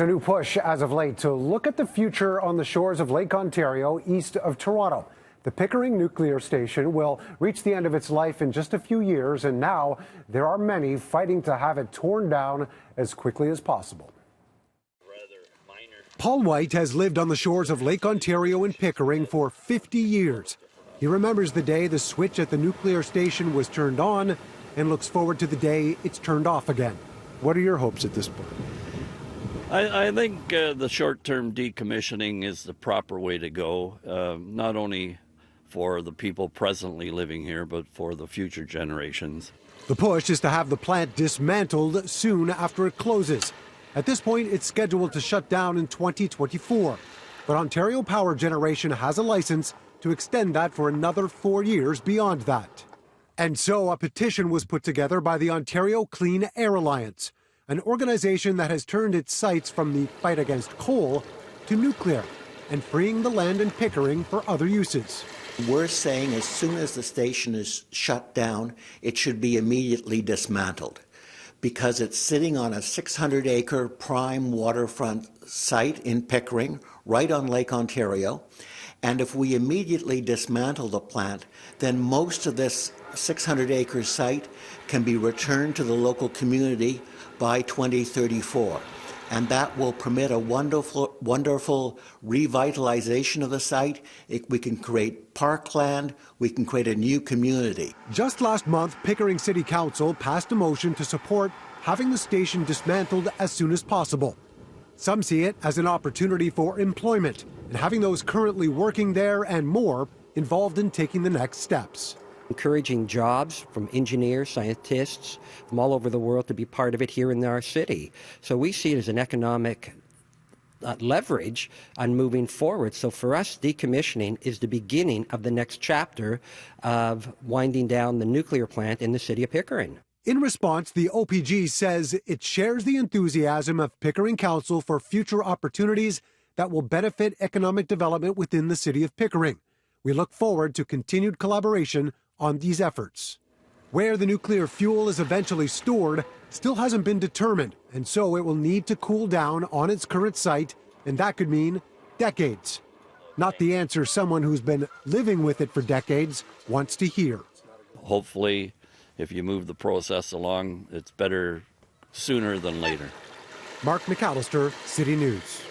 A new push as of late to look at the future on the shores of Lake Ontario east of Toronto. The Pickering Nuclear Station will reach the end of its life in just a few years, and now there are many fighting to have it torn down as quickly as possible. Paul White has lived on the shores of Lake Ontario in Pickering for 50 years. He remembers the day the switch at the nuclear station was turned on and looks forward to the day it's turned off again. What are your hopes at this point? I think the short-term decommissioning is the proper way to go, not only for the people presently living here, but for the future generations. The push is to have the plant dismantled soon after it closes. At this point, it's scheduled to shut down in 2024. But Ontario Power Generation has a license to extend that for another 4 years beyond that. And so a petition was put together by the Ontario Clean Air Alliance, an organization that has turned its sights from the fight against coal to nuclear and freeing the land in Pickering for other uses. We're saying as soon as the station is shut down, it should be immediately dismantled because it's sitting on a 600-acre prime waterfront site in Pickering, right on Lake Ontario. And if we immediately dismantle the plant, then most of this 600-acre site can be returned to the local community by 2034. And that will permit a wonderful revitalization of the site. We can create parkland. We can create a new community. Just last month, Pickering City Council passed a motion to support having the station dismantled as soon as possible. Some see it as an opportunity for employment and having those currently working there and more involved in taking the next steps. Encouraging jobs from engineers, scientists from all over the world to be part of it here in our city. So we see it as an economic leverage on moving forward. So for us, decommissioning is the beginning of the next chapter of winding down the nuclear plant in the city of Pickering. In response, the OPG says it shares the enthusiasm of Pickering Council for future opportunities that will benefit economic development within the city of Pickering. We look forward to continued collaboration on these efforts. Where the nuclear fuel is eventually stored still hasn't been determined, and so it will need to cool down on its current site, and that could mean decades. Not the answer someone who's been living with it for decades wants to hear. Hopefully, if you move the process along, it's better sooner than later. Mark McAllister, City News.